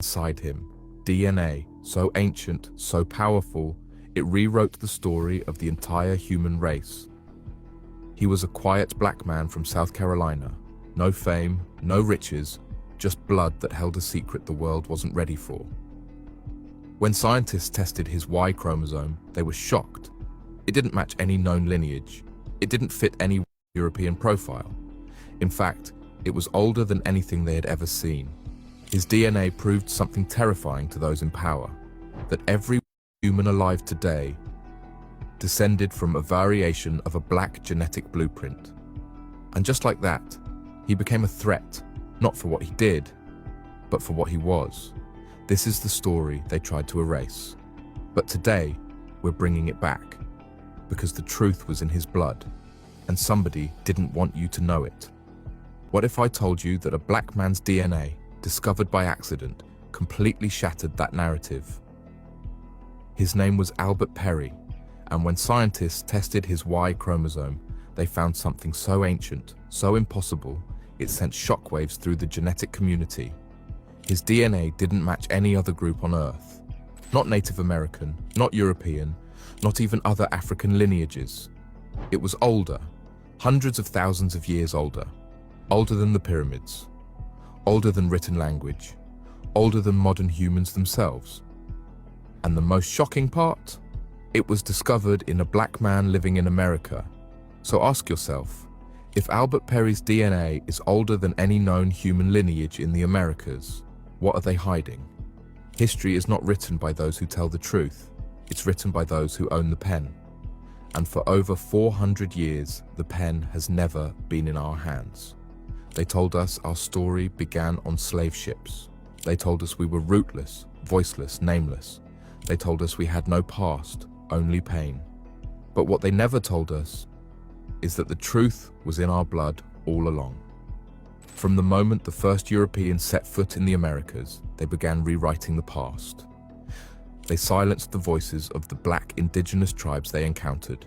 inside him, DNA, so ancient, so powerful, it rewrote the story of the entire human race. He was a quiet black man from South Carolina. No fame, no riches, just blood that held a secret the world wasn't ready for. When scientists tested his Y chromosome, they were shocked. It didn't match any known lineage. It didn't fit any European profile. In fact, it was older than anything they had ever seen. His DNA proved something terrifying to those in power, that every human alive today descended from a variation of a black genetic blueprint. And just like that, he became a threat, not for what he did, but for what he was. This is the story they tried to erase. But today, we're bringing it back, because the truth was in his blood, and somebody didn't want you to know it. What if I told you that a black man's DNA, discovered by accident, completely shattered that narrative? His name was Albert Perry, and when scientists tested his Y chromosome, they found something so ancient, so impossible, it sent shockwaves through the genetic community. His DNA didn't match any other group on Earth. Not Native American, not European, not even other African lineages. It was older, hundreds of thousands of years older. Older than the pyramids, older than written language, older than modern humans themselves. And the most shocking part? It was discovered in a black man living in America. So ask yourself, if Albert Perry's DNA is older than any known human lineage in the Americas, what are they hiding? History is not written by those who tell the truth, it's written by those who own the pen. And for over 400 years, the pen has never been in our hands. They told us our story began on slave ships. They told us we were rootless, voiceless, nameless. They told us we had no past, only pain. But what they never told us is that the truth was in our blood all along. From the moment the first Europeans set foot in the Americas, they began rewriting the past. They silenced the voices of the black indigenous tribes they encountered.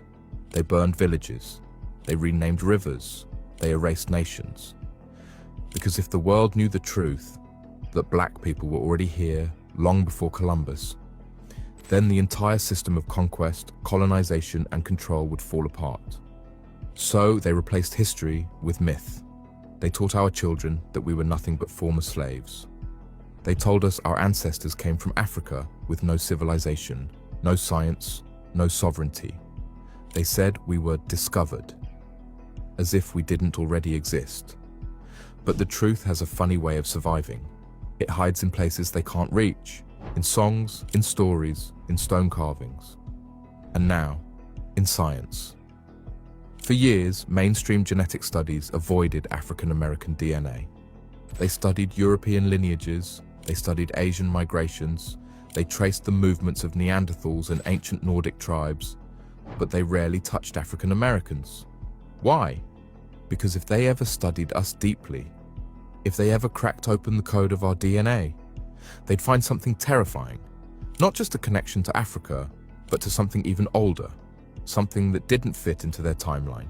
They burned villages. They renamed rivers. They erased nations. Because if the world knew the truth, that black people were already here long before Columbus, then the entire system of conquest, colonization, and control would fall apart. So they replaced history with myth. They taught our children that we were nothing but former slaves. They told us our ancestors came from Africa with no civilization, no science, no sovereignty. They said we were discovered, as if we didn't already exist. But the truth has a funny way of surviving. It hides in places they can't reach, in songs, in stories, in stone carvings. And now, in science. For years, mainstream genetic studies avoided African American DNA. They studied European lineages, they studied Asian migrations, they traced the movements of Neanderthals and ancient Nordic tribes, but they rarely touched African Americans. Why? Because if they ever studied us deeply, if they ever cracked open the code of our DNA, they'd find something terrifying. Not just a connection to Africa, but to something even older, something that didn't fit into their timeline,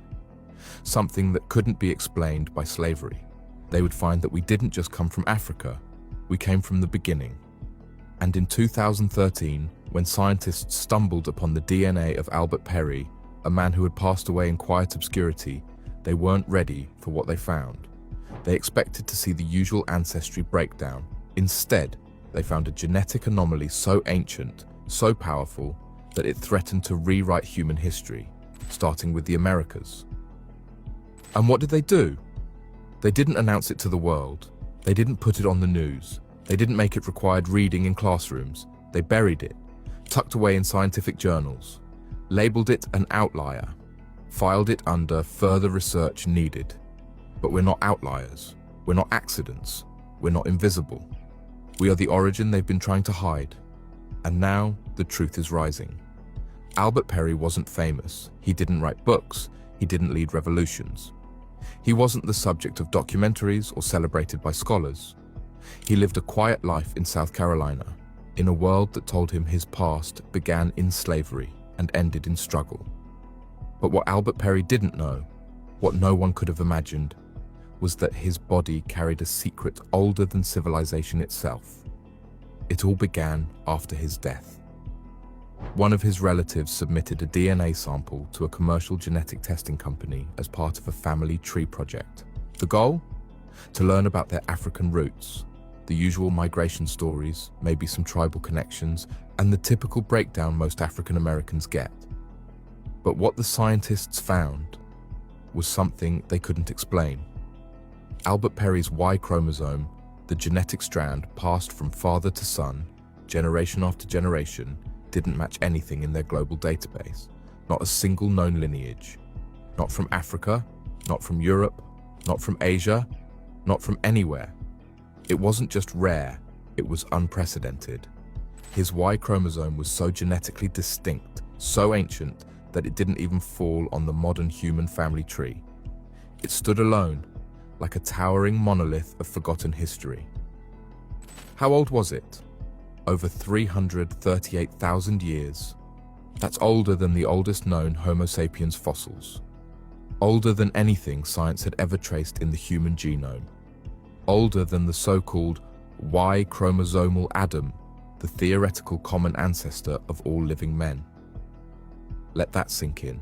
something that couldn't be explained by slavery. They would find that we didn't just come from Africa, we came from the beginning. And in 2013, when scientists stumbled upon the DNA of Albert Perry, a man who had passed away in quiet obscurity, they weren't ready for what they found. They expected to see the usual ancestry breakdown. Instead, they found a genetic anomaly so ancient, so powerful, that it threatened to rewrite human history, starting with the Americas. And what did they do? They didn't announce it to the world. They didn't put it on the news. They didn't make it required reading in classrooms. They buried it, tucked away in scientific journals, labeled it an outlier, filed it under further research needed. But we're not outliers. We're not accidents. We're not invisible. We are the origin they've been trying to hide. And now the truth is rising. Albert Perry wasn't famous. He didn't write books. He didn't lead revolutions. He wasn't the subject of documentaries or celebrated by scholars. He lived a quiet life in South Carolina, in a world that told him his past began in slavery and ended in struggle. But what Albert Perry didn't know, what no one could have imagined, was that his body carried a secret older than civilization itself. It all began after his death. One of his relatives submitted a DNA sample to a commercial genetic testing company as part of a family tree project. The goal? To learn about their African roots, the usual migration stories, maybe some tribal connections, and the typical breakdown most African Americans get. But what the scientists found was something they couldn't explain. Albert Perry's Y chromosome, the genetic strand passed from father to son, generation after generation, didn't match anything in their global database. Not a single known lineage. Not from Africa, not from Europe, not from Asia, not from anywhere. It wasn't just rare, it was unprecedented. His Y chromosome was so genetically distinct, so ancient, that it didn't even fall on the modern human family tree. It stood alone, like a towering monolith of forgotten history. How old was it? Over 338,000 years. That's older than the oldest known Homo sapiens fossils. Older than anything science had ever traced in the human genome. Older than the so-called Y-chromosomal Adam, the theoretical common ancestor of all living men. Let that sink in.